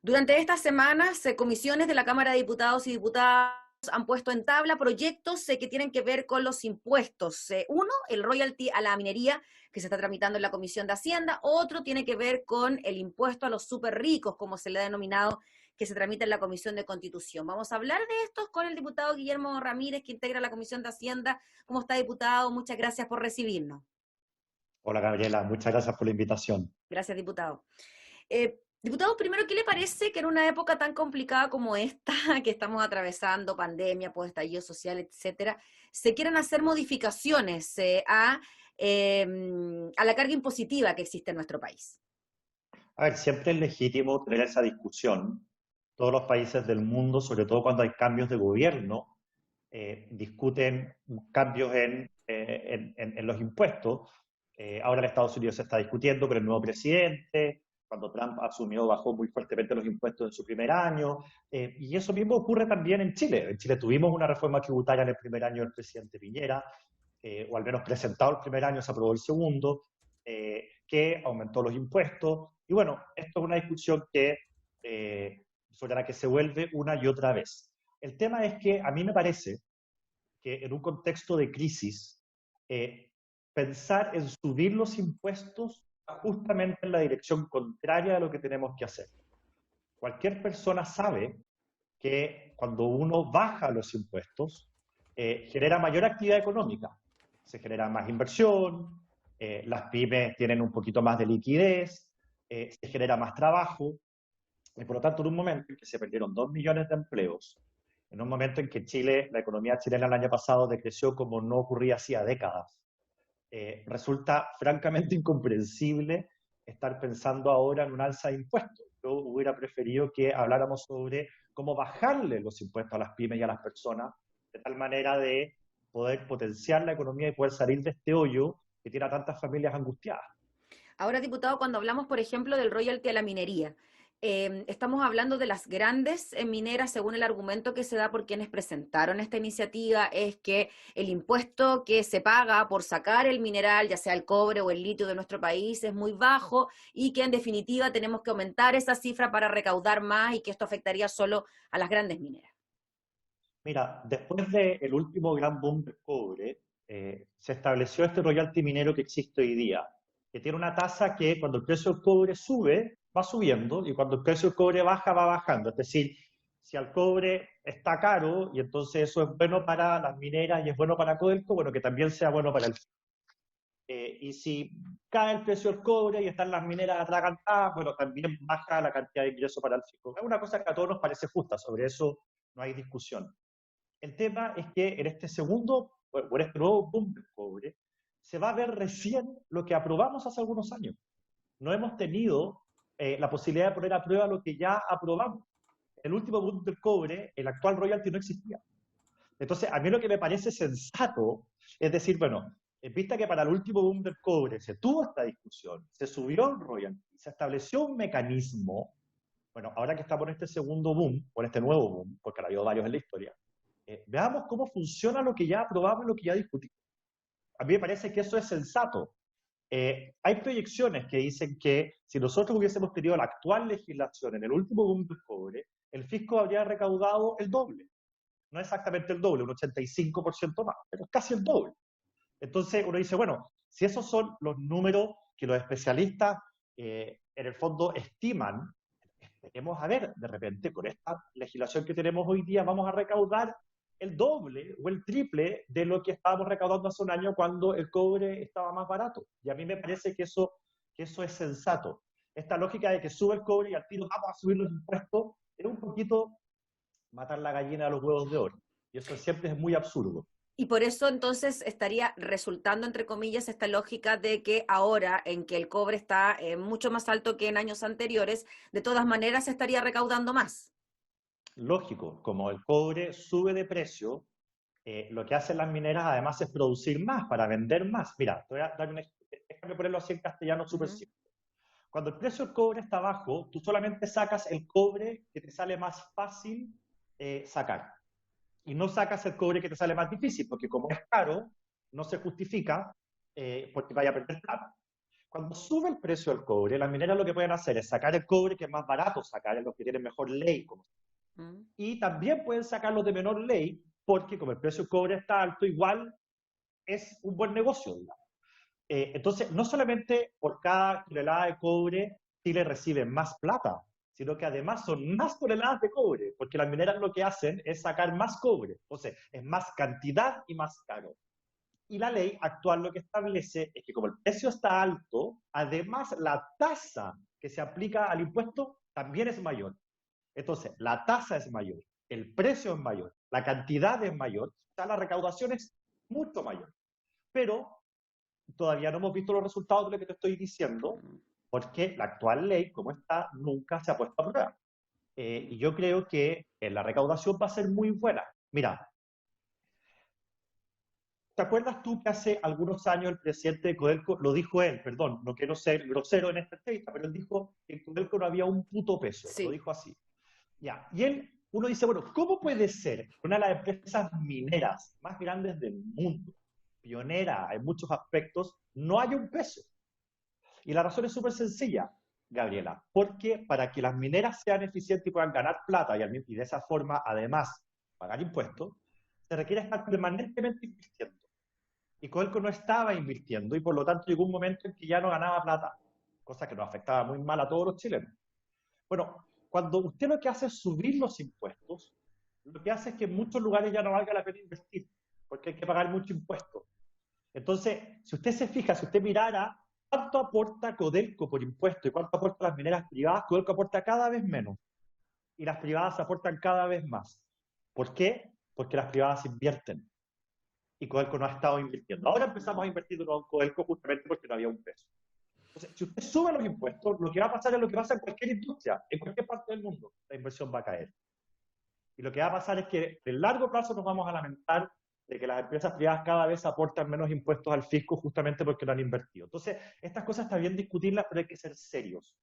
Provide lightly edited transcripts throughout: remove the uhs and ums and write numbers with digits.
Durante estas semanas, comisiones de la Cámara de Diputados y Diputadas han puesto en tabla proyectos que tienen que ver con los impuestos. Uno, el royalty a la minería, que se está tramitando en la Comisión de Hacienda. Otro tiene que ver con el impuesto a los súper ricos, como se le ha denominado, que se tramita en la Comisión de Constitución. Vamos a hablar de estos con el diputado Guillermo Ramírez, que integra la Comisión de Hacienda. ¿Cómo está, diputado? Muchas gracias por recibirnos. Hola Gabriela, muchas gracias por la invitación. Gracias, diputado. Diputado, primero, ¿qué le parece que en una época tan complicada como esta, que estamos atravesando, pandemia, estallido social, etcétera, se quieran hacer modificaciones a la carga impositiva que existe en nuestro país? A ver, siempre es legítimo tener esa discusión. Todos los países del mundo, sobre todo cuando hay cambios de gobierno, discuten cambios en los impuestos. Ahora en Estados Unidos se está discutiendo con el nuevo presidente. Cuando Trump asumió, bajó muy fuertemente los impuestos en su primer año. Y eso mismo ocurre también en Chile. En Chile tuvimos una reforma tributaria en el primer año del presidente Piñera, o al menos presentado el primer año, se aprobó el segundo, que aumentó los impuestos. Y bueno, esto es una discusión sobre la que se vuelve una y otra vez. El tema es que a mí me parece que en un contexto de crisis, pensar en subir los impuestos justamente en la dirección contraria a lo que tenemos que hacer. Cualquier persona sabe que cuando uno baja los impuestos, genera mayor actividad económica, se genera más inversión, las pymes tienen un poquito más de liquidez, se genera más trabajo, y por lo tanto en un momento en que se perdieron 2 millones de empleos, en un momento en que Chile, la economía chilena el año pasado decreció como no ocurría hacía décadas, resulta francamente incomprensible estar pensando ahora en un alza de impuestos. Yo hubiera preferido que habláramos sobre cómo bajarle los impuestos a las pymes y a las personas, de tal manera de poder potenciar la economía y poder salir de este hoyo que tiene a tantas familias angustiadas. Ahora, diputado, cuando hablamos, por ejemplo, del royalty a la minería, estamos hablando de las grandes mineras, según el argumento que se da por quienes presentaron esta iniciativa, es que el impuesto que se paga por sacar el mineral, ya sea el cobre o el litio de nuestro país, es muy bajo y que en definitiva tenemos que aumentar esa cifra para recaudar más y que esto afectaría solo a las grandes mineras. Mira, después del último gran boom del cobre, se estableció este royalty minero que existe hoy día, que tiene una tasa que cuando el precio del cobre sube, va subiendo, y cuando el precio del cobre baja, va bajando. Es decir, si el cobre está caro, y entonces eso es bueno para las mineras y es bueno para Codelco, bueno, que también sea bueno para el... y si cae el precio del cobre y están las mineras atragantadas, bueno, también baja la cantidad de ingresos para el fisco. Es una cosa que a todos nos parece justa, sobre eso no hay discusión. El tema es que en este segundo, por este nuevo boom del cobre, se va a ver recién lo que aprobamos hace algunos años. No hemos tenido la posibilidad de poner a prueba lo que ya aprobamos. El último boom del cobre, el actual royalty no existía. Entonces, a mí lo que me parece sensato es decir, bueno, en vista que para el último boom del cobre se tuvo esta discusión, se subió el royalty, se estableció un mecanismo, bueno, ahora que estamos en este segundo boom, o en este nuevo boom, porque ha habido varios en la historia, veamos cómo funciona lo que ya aprobamos y lo que ya discutimos. A mí me parece que eso es sensato. Hay proyecciones que dicen que si nosotros hubiésemos tenido la actual legislación en el último boom del cobre, el fisco habría recaudado el doble. No exactamente el doble, un 85% más, pero es casi el doble. Entonces uno dice, bueno, si esos son los números que los especialistas en el fondo estiman, esperemos a ver, de repente con esta legislación que tenemos hoy día vamos a recaudar el doble o el triple de lo que estábamos recaudando hace un año cuando el cobre estaba más barato. Y a mí me parece que eso es sensato. Esta lógica de que sube el cobre y al tiro vamos a subir los impuestos es un poquito matar la gallina de los huevos de oro. Y eso siempre es muy absurdo. Y por eso entonces estaría resultando, entre comillas, esta lógica de que ahora en que el cobre está mucho más alto que en años anteriores, de todas maneras se estaría recaudando más. Lógico, como el cobre sube de precio, lo que hacen las mineras además es producir más para vender más. Mira, te voy a dar déjame ponerlo así en castellano súper Ujú. simple. Cuando el precio del cobre está bajo, tú solamente sacas el cobre que te sale más fácil sacar. Y no sacas el cobre que te sale más difícil, porque como es caro, no se justifica porque vaya a perder plata. Cuando sube el precio del cobre, las mineras lo que pueden hacer es sacar el cobre que es más barato sacar, es los que tienen mejor ley, Mm. y también pueden sacar los de menor ley, porque como el precio del cobre está alto, igual es un buen negocio, digamos. Entonces, no solamente por cada tonelada de cobre Chile recibe más plata, sino que además son más toneladas de cobre, porque las mineras lo que hacen es sacar más cobre. Entonces, es más cantidad y más caro. Y la ley actual lo que establece es que como el precio está alto, además la tasa que se aplica al impuesto también es mayor. Entonces, la tasa es mayor, el precio es mayor, la cantidad es mayor, o sea, la recaudación es mucho mayor. Pero todavía no hemos visto los resultados de lo que te estoy diciendo, porque la actual ley, como está, nunca se ha puesto a prueba. Y yo creo que la recaudación va a ser muy buena. Mira, ¿te acuerdas tú que hace algunos años el presidente de Codelco, lo dijo él, perdón, no quiero ser grosero en esta entrevista, pero él dijo que en Codelco no había un puto peso, lo Sí. dijo así. Ya, y él, uno dice, bueno, ¿cómo puede ser que una de las empresas mineras más grandes del mundo, pionera en muchos aspectos, no haya un peso? Y la razón es súper sencilla, Gabriela, porque para que las mineras sean eficientes y puedan ganar plata y de esa forma, además, pagar impuestos, se requiere estar permanentemente invirtiendo. Y Codelco no estaba invirtiendo y por lo tanto llegó un momento en que ya no ganaba plata, cosa que nos afectaba muy mal a todos los chilenos. Bueno, cuando usted lo que hace es subir los impuestos, lo que hace es que en muchos lugares ya no valga la pena invertir, porque hay que pagar mucho impuesto. Entonces, si usted se fija, si usted mirara cuánto aporta Codelco por impuesto y cuánto aportan las mineras privadas, Codelco aporta cada vez menos y las privadas aportan cada vez más. ¿Por qué? Porque las privadas invierten y Codelco no ha estado invirtiendo. Ahora empezamos a invertir de nuevo en Codelco justamente porque no había un peso. Entonces, si usted sube los impuestos, lo que va a pasar es lo que pasa en cualquier industria, en cualquier parte del mundo, la inversión va a caer. Y lo que va a pasar es que en largo plazo nos vamos a lamentar de que las empresas privadas cada vez aportan menos impuestos al fisco justamente porque no han invertido. Entonces, estas cosas está bien discutirlas, pero hay que ser serios.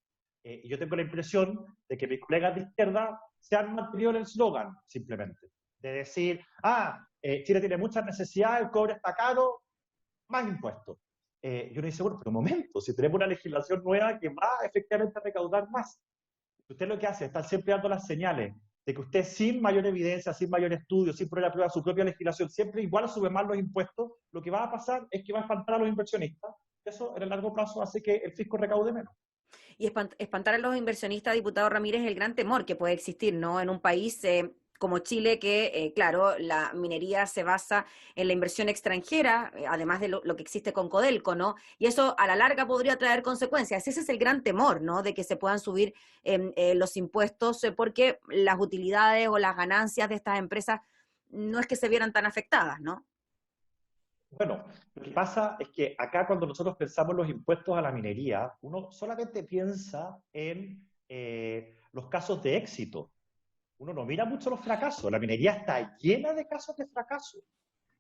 Y yo tengo la impresión de que mis colegas de izquierda se han mantenido en el eslogan, simplemente, de decir, Chile tiene muchas necesidades, el cobre está caro, más impuestos. Yo le dice, bueno, pero un momento, si tenemos una legislación nueva que va efectivamente a recaudar más, usted lo que hace es estar siempre dando las señales de que usted sin mayor evidencia, sin mayor estudio, sin poner a prueba su propia legislación, siempre igual sube más los impuestos, lo que va a pasar es que va a espantar a los inversionistas. Eso en el largo plazo hace que el fisco recaude menos. Y espantar a los inversionistas, diputado Ramírez, es el gran temor que puede existir, ¿no? En un país como Chile, que, claro, la minería se basa en la inversión extranjera, además de lo que existe con Codelco, ¿no? Y eso a la larga podría traer consecuencias. Ese es el gran temor, ¿no? De que se puedan subir los impuestos porque las utilidades o las ganancias de estas empresas no es que se vieran tan afectadas, ¿no? Bueno, lo que pasa es que acá cuando nosotros pensamos los impuestos a la minería, uno solamente piensa en los casos de éxito. Uno no mira mucho los fracasos. La minería está llena de casos de fracaso.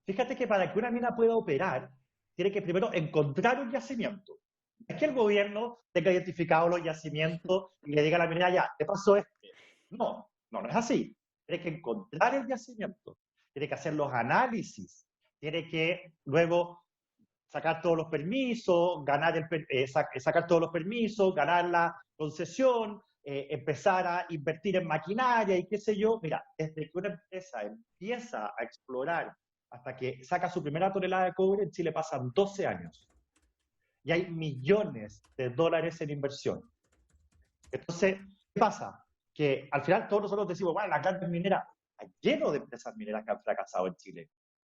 Fíjate que para que una mina pueda operar, tiene que primero encontrar un yacimiento. No es que el gobierno tenga identificado los yacimientos y le diga a la minera, ya, ¿qué pasó este? No, no es así. Tiene que encontrar el yacimiento, tiene que hacer los análisis, tiene que luego sacar todos los permisos, sacar todos los permisos, ganar la concesión, empezar a invertir en maquinaria y qué sé yo. Mira, desde que una empresa empieza a explorar hasta que saca su primera tonelada de cobre, en Chile pasan 12 años. Y hay millones de dólares en inversión. Entonces, ¿qué pasa? Que al final todos nosotros decimos, bueno, las grandes mineras, hay lleno de empresas mineras que han fracasado en Chile,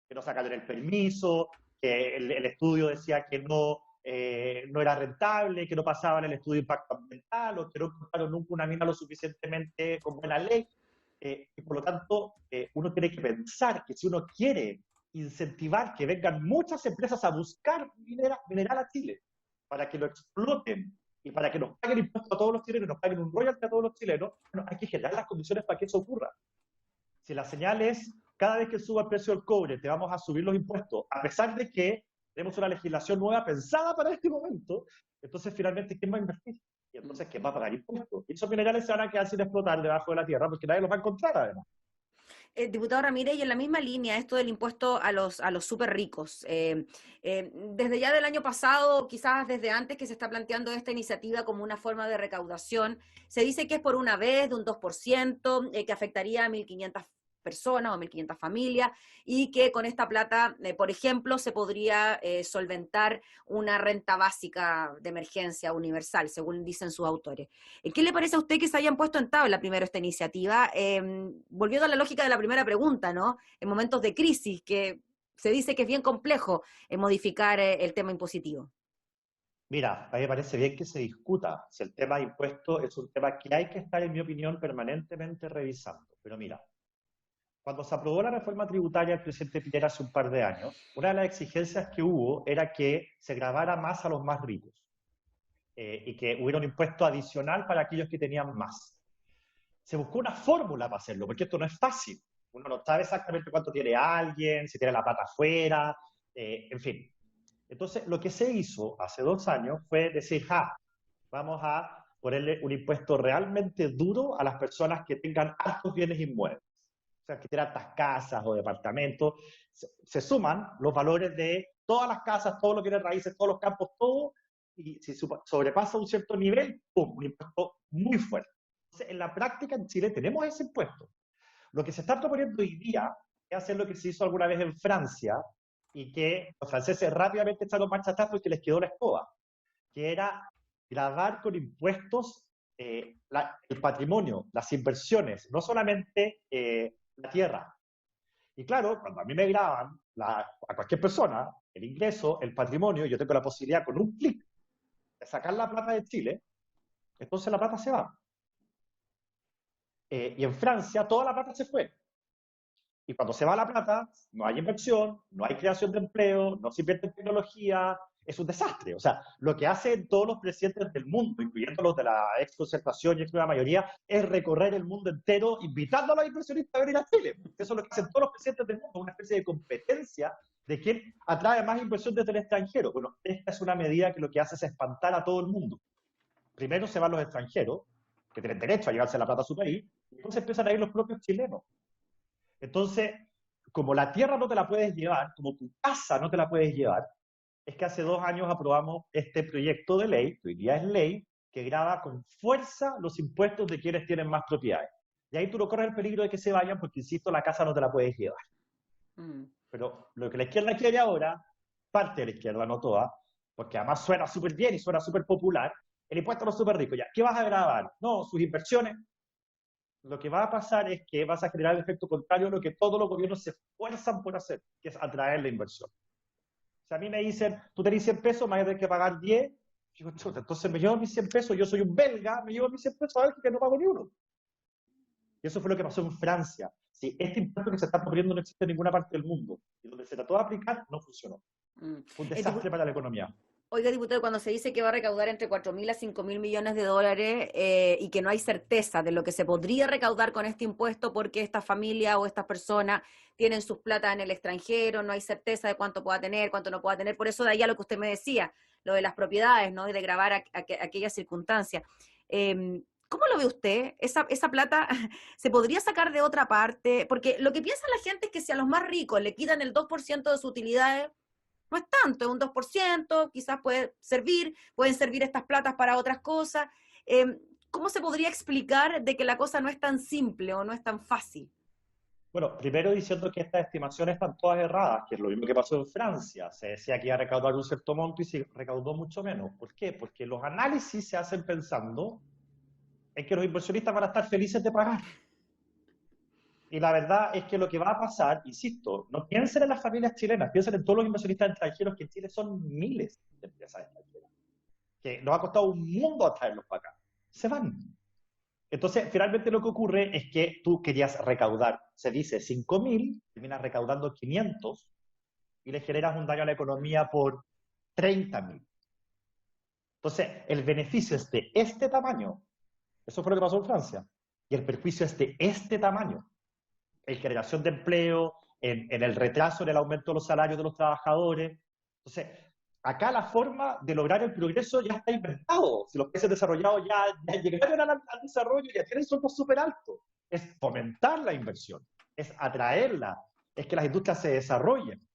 que no sacaron el permiso, que el estudio decía que no era rentable, que no pasaban el estudio de impacto ambiental, o que no encontraron nunca una mina lo suficientemente con buena ley. Y por lo tanto, uno tiene que pensar que si uno quiere incentivar que vengan muchas empresas a buscar mineral a Chile para que lo exploten y para que nos paguen impuestos a todos los chilenos, nos paguen un royalty a todos los chilenos, bueno, hay que generar las condiciones para que eso ocurra. Si la señal es, cada vez que suba el precio del cobre, te vamos a subir los impuestos, a pesar de que tenemos una legislación nueva pensada para este momento, entonces finalmente, ¿quién va a invertir? Y entonces, ¿quién va a pagar impuestos? Y esos minerales se van a quedar sin explotar debajo de la tierra porque nadie los va a encontrar además. Diputado Ramírez, y en la misma línea, esto del impuesto a los súper ricos. Desde ya del año pasado, quizás desde antes que se está planteando esta iniciativa como una forma de recaudación, se dice que es por una vez de un 2%, que afectaría a 1.500 personas o 1.500 familias, y que con esta plata, por ejemplo, se podría solventar una renta básica de emergencia universal, según dicen sus autores. ¿Qué le parece a usted que se hayan puesto en tabla primero esta iniciativa? Volviendo a la lógica de la primera pregunta, ¿no? En momentos de crisis, que se dice que es bien complejo modificar el tema impositivo. Mira, a mí me parece bien que se discuta si el tema de impuestos es un tema que hay que estar, en mi opinión, permanentemente revisando. Pero mira, cuando se aprobó la reforma tributaria del presidente Piñera hace un par de años, una de las exigencias que hubo era que se gravara más a los más ricos y que hubiera un impuesto adicional para aquellos que tenían más. Se buscó una fórmula para hacerlo, porque esto no es fácil. Uno no sabe exactamente cuánto tiene alguien, si tiene la plata afuera, en fin. Entonces, lo que se hizo hace 2 años fue decir, vamos a ponerle un impuesto realmente duro a las personas que tengan altos bienes inmuebles. O sea, que tienen altas casas o departamentos. Se suman los valores de todas las casas, todo lo que tiene raíces, todos los campos, todo, y si sobrepasa un cierto nivel, ¡pum!, un impuesto muy fuerte. Entonces, en la práctica en Chile tenemos ese impuesto. Lo que se está proponiendo hoy día es hacer lo que se hizo alguna vez en Francia y que los franceses rápidamente echaron marcha atrás porque les quedó la escoba, que era gravar con impuestos el patrimonio, las inversiones, no solamente la tierra. Y claro, cuando a mí me graban, a cualquier persona, el ingreso, el patrimonio, yo tengo la posibilidad con un clic de sacar la plata de Chile, entonces la plata se va. Y en Francia toda la plata se fue. Y cuando se va la plata, no hay inversión, no hay creación de empleo, no se invierte en tecnología, es un desastre. O sea, lo que hacen todos los presidentes del mundo, incluyendo los de la ex concertación y ex nueva mayoría, es recorrer el mundo entero invitando a los inversionistas a venir a Chile. Eso es lo que hacen todos los presidentes del mundo, una especie de competencia de quién atrae más inversión desde el extranjero. Bueno, esta es una medida que lo que hace es espantar a todo el mundo. Primero se van los extranjeros, que tienen derecho a llevarse la plata a su país, y entonces empiezan a ir los propios chilenos. Entonces, como la tierra no te la puedes llevar, como tu casa no te la puedes llevar, es que hace 2 años aprobamos este proyecto de ley, que hoy día es ley, que grava con fuerza los impuestos de quienes tienen más propiedades. Y ahí tú no corres el peligro de que se vayan, porque, insisto, la casa no te la puedes llevar. Pero lo que la izquierda quiere ahora, parte de la izquierda, no toda, porque además suena súper bien y suena súper popular, el impuesto a los súper ricos. Ya, ¿qué vas a gravar? No, sus inversiones. Lo que va a pasar es que vas a generar el efecto contrario a lo que todos los gobiernos se esfuerzan por hacer, que es atraer la inversión. Si a mí me dicen, tú tenés 100 pesos, me vas a tener que pagar 10, digo, chuta, entonces me llevo mis 100 pesos, yo soy un belga, me llevo mis 100 pesos, a ver que no pago ni uno. Y eso fue lo que pasó en Francia. Sí, este impuesto que se está proponiendo no existe en ninguna parte del mundo. Y donde se trató de aplicar, no funcionó. Fue un desastre para la economía. Oiga, diputado, cuando se dice que va a recaudar entre 4.000 a 5.000 millones de dólares y que no hay certeza de lo que se podría recaudar con este impuesto porque esta familia o estas personas tienen sus plata en el extranjero, no hay certeza de cuánto pueda tener, cuánto no pueda tener, por eso de ahí a lo que usted me decía, lo de las propiedades, ¿no? Y de grabar aquellas circunstancias. ¿Cómo lo ve usted? ¿Esa plata se podría sacar de otra parte? Porque lo que piensa la gente es que si a los más ricos le quitan el 2% de sus utilidades, no es tanto, es un 2%, quizás pueden servir estas platas para otras cosas. ¿Cómo se podría explicar de que la cosa no es tan simple o no es tan fácil? Bueno, primero diciendo que estas estimaciones están todas erradas, que es lo mismo que pasó en Francia. Se decía que iba a recaudar un cierto monto y se recaudó mucho menos. ¿Por qué? Porque los análisis se hacen pensando en que los inversionistas van a estar felices de pagar. Y la verdad es que lo que va a pasar, insisto, no piensen en las familias chilenas, piensen en todos los inversionistas extranjeros, que en Chile son miles de empresas extranjeras, que nos ha costado un mundo atraerlos para acá. Se van. Entonces, finalmente lo que ocurre es que tú querías recaudar, se dice 5.000, terminas recaudando 500 y le generas un daño a la economía por 30.000. Entonces, el beneficio es de este tamaño. Eso fue lo que pasó en Francia. Y el perjuicio es de este tamaño. En generación de empleo, en el retraso en el aumento de los salarios de los trabajadores. Entonces, acá la forma de lograr el progreso ya está inventado. Si los países desarrollados ya llegaron al desarrollo, ya tienen sueldos súper altos. Es fomentar la inversión. es atraerla, es que las industrias se desarrollen,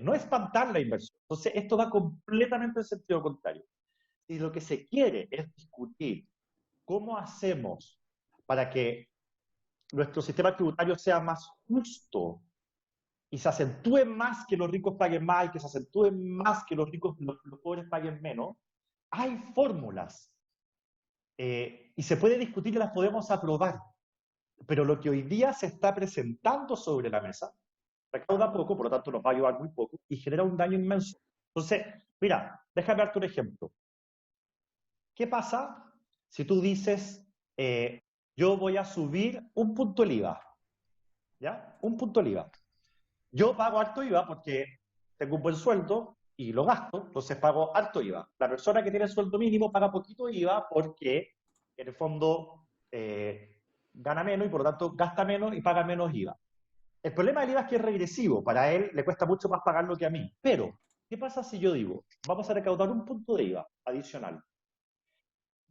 no espantar la inversión. Entonces, esto va completamente en sentido contrario. Y lo que se quiere es discutir cómo hacemos para que nuestro sistema tributario sea más justo y se acentúe más que los ricos paguen más y que se acentúe más que los pobres paguen menos, hay fórmulas y se puede discutir y las podemos aprobar. Pero lo que hoy día se está presentando sobre la mesa recauda poco, por lo tanto nos va a ayudar muy poco y genera un daño inmenso. Entonces, mira, déjame darte un ejemplo. ¿Qué pasa si tú dices, yo voy a subir un punto el IVA? ¿Ya? Un punto el IVA. Yo pago alto IVA porque tengo un buen sueldo y lo gasto, entonces pago alto IVA. La persona que tiene sueldo mínimo paga poquito IVA porque en el fondo gana menos y por lo tanto gasta menos y paga menos IVA. El problema del IVA es que es regresivo, para él le cuesta mucho más pagarlo que a mí. Pero, ¿qué pasa si yo digo, vamos a recaudar un punto de IVA adicional?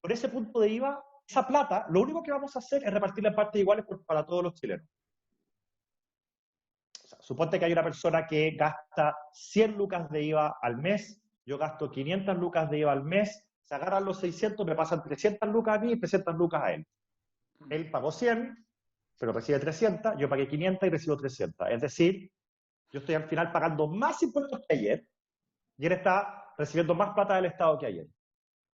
Por ese punto de IVA, esa plata, lo único que vamos a hacer es repartirla en partes iguales para todos los chilenos. O sea, suponte que hay una persona que gasta 100 lucas de IVA al mes, yo gasto 500 lucas de IVA al mes, se agarran los 600, me pasan 300 lucas a mí y 300 lucas a él. Él pagó 100, pero recibe 300, yo pagué 500 y recibo 300. Es decir, yo estoy al final pagando más impuestos que ayer y él está recibiendo más plata del Estado que ayer.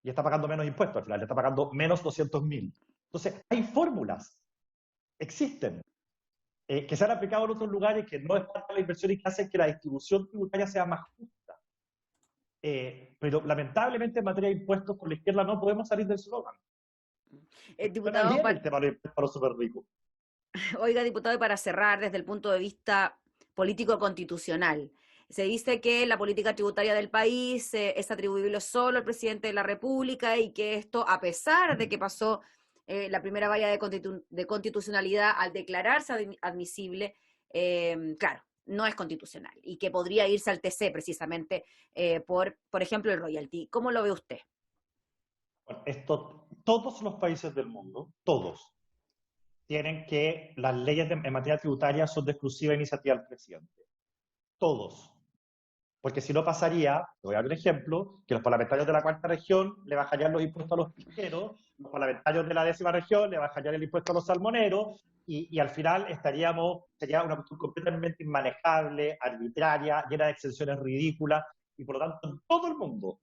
Y está pagando menos impuestos al final, le está pagando menos 200.000. Entonces, hay fórmulas, existen, que se han aplicado en otros lugares, que no es parte de la inversión y que hacen que la distribución tributaria sea más justa. Pero lamentablemente en materia de impuestos con la izquierda no podemos salir del slogan. Diputado, el tema de los súper ricos. Oiga, diputado, y para cerrar desde el punto de vista político-constitucional, se dice que la política tributaria del país es atribuible solo al presidente de la República y que esto, a pesar de que pasó la primera valla de constitucionalidad al declararse admisible, claro, no es constitucional y que podría irse al TC precisamente por ejemplo, el royalty. ¿Cómo lo ve usted? Bueno, todos los países del mundo, todos, tienen que las leyes en materia tributaria son de exclusiva iniciativa del presidente. Todos. Porque si no pasaría, te voy a dar un ejemplo, que los parlamentarios de la cuarta región le bajarían los impuestos a los pesqueros, los parlamentarios de la 10ª región le bajarían el impuesto a los salmoneros, y al final sería una cuestión completamente inmanejable, arbitraria, llena de exenciones ridículas, y por lo tanto en todo el mundo,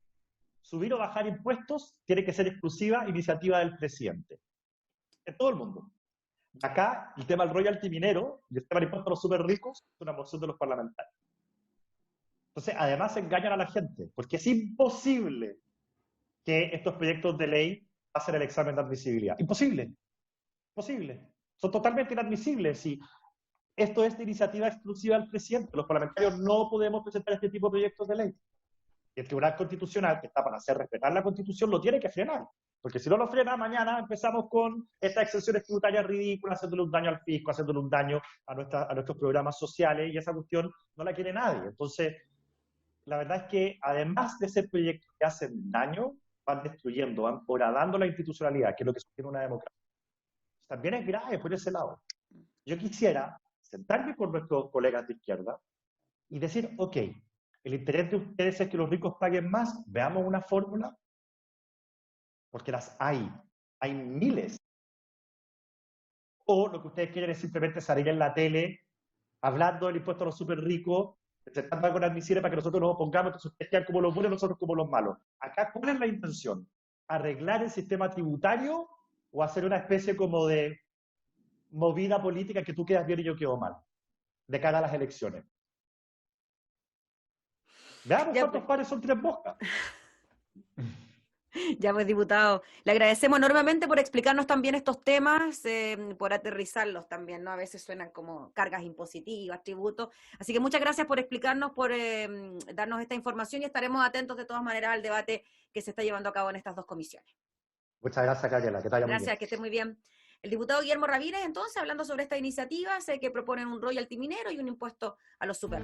subir o bajar impuestos tiene que ser exclusiva iniciativa del presidente. En todo el mundo. Acá, el tema del royalty minero y el tema del impuesto a los súper ricos es una moción de los parlamentarios. Entonces, además engañan a la gente, porque es imposible que estos proyectos de ley pasen el examen de admisibilidad. Imposible. Imposible. Son totalmente inadmisibles. Si esto es de iniciativa exclusiva del presidente, los parlamentarios no podemos presentar este tipo de proyectos de ley. Y el Tribunal Constitucional, que está para hacer respetar la Constitución, lo tiene que frenar. Porque si no lo frena, mañana empezamos con estas exenciones tributarias ridículas, haciéndole un daño al fisco, haciéndole un daño a nuestros programas sociales, y esa cuestión no la quiere nadie. Entonces, la verdad es que además de ser proyectos que hacen daño, van destruyendo, van horadando la institucionalidad, que es lo que sostiene una democracia. También es grave por ese lado. Yo quisiera sentarme con nuestros colegas de izquierda y decir, ok, el interés de ustedes es que los ricos paguen más, veamos una fórmula, porque las hay miles. O lo que ustedes quieren es simplemente salir en la tele hablando del impuesto a los súper ricos, presentando algo admisible para que nosotros nos opongamos, entonces ustedes quedan como los buenos y nosotros como los malos. Acá, ¿cuál es la intención? ¿Arreglar el sistema tributario o hacer una especie como de movida política que tú quedas bien y yo quedo mal, de cara a las elecciones? Veamos cuántos pares son 3 moscas. Ya pues, diputado, le agradecemos enormemente por explicarnos también estos temas, por aterrizarlos también, ¿no? A veces suenan como cargas impositivas, tributos. Así que muchas gracias por explicarnos, por darnos esta información y estaremos atentos de todas maneras al debate que se está llevando a cabo en estas dos comisiones. Muchas gracias, Gabriela. Que te vaya muy bien. Gracias, que esté muy bien. El diputado Guillermo Ramírez, entonces, hablando sobre esta iniciativa, sé que proponen un royalty minero y un impuesto a los super.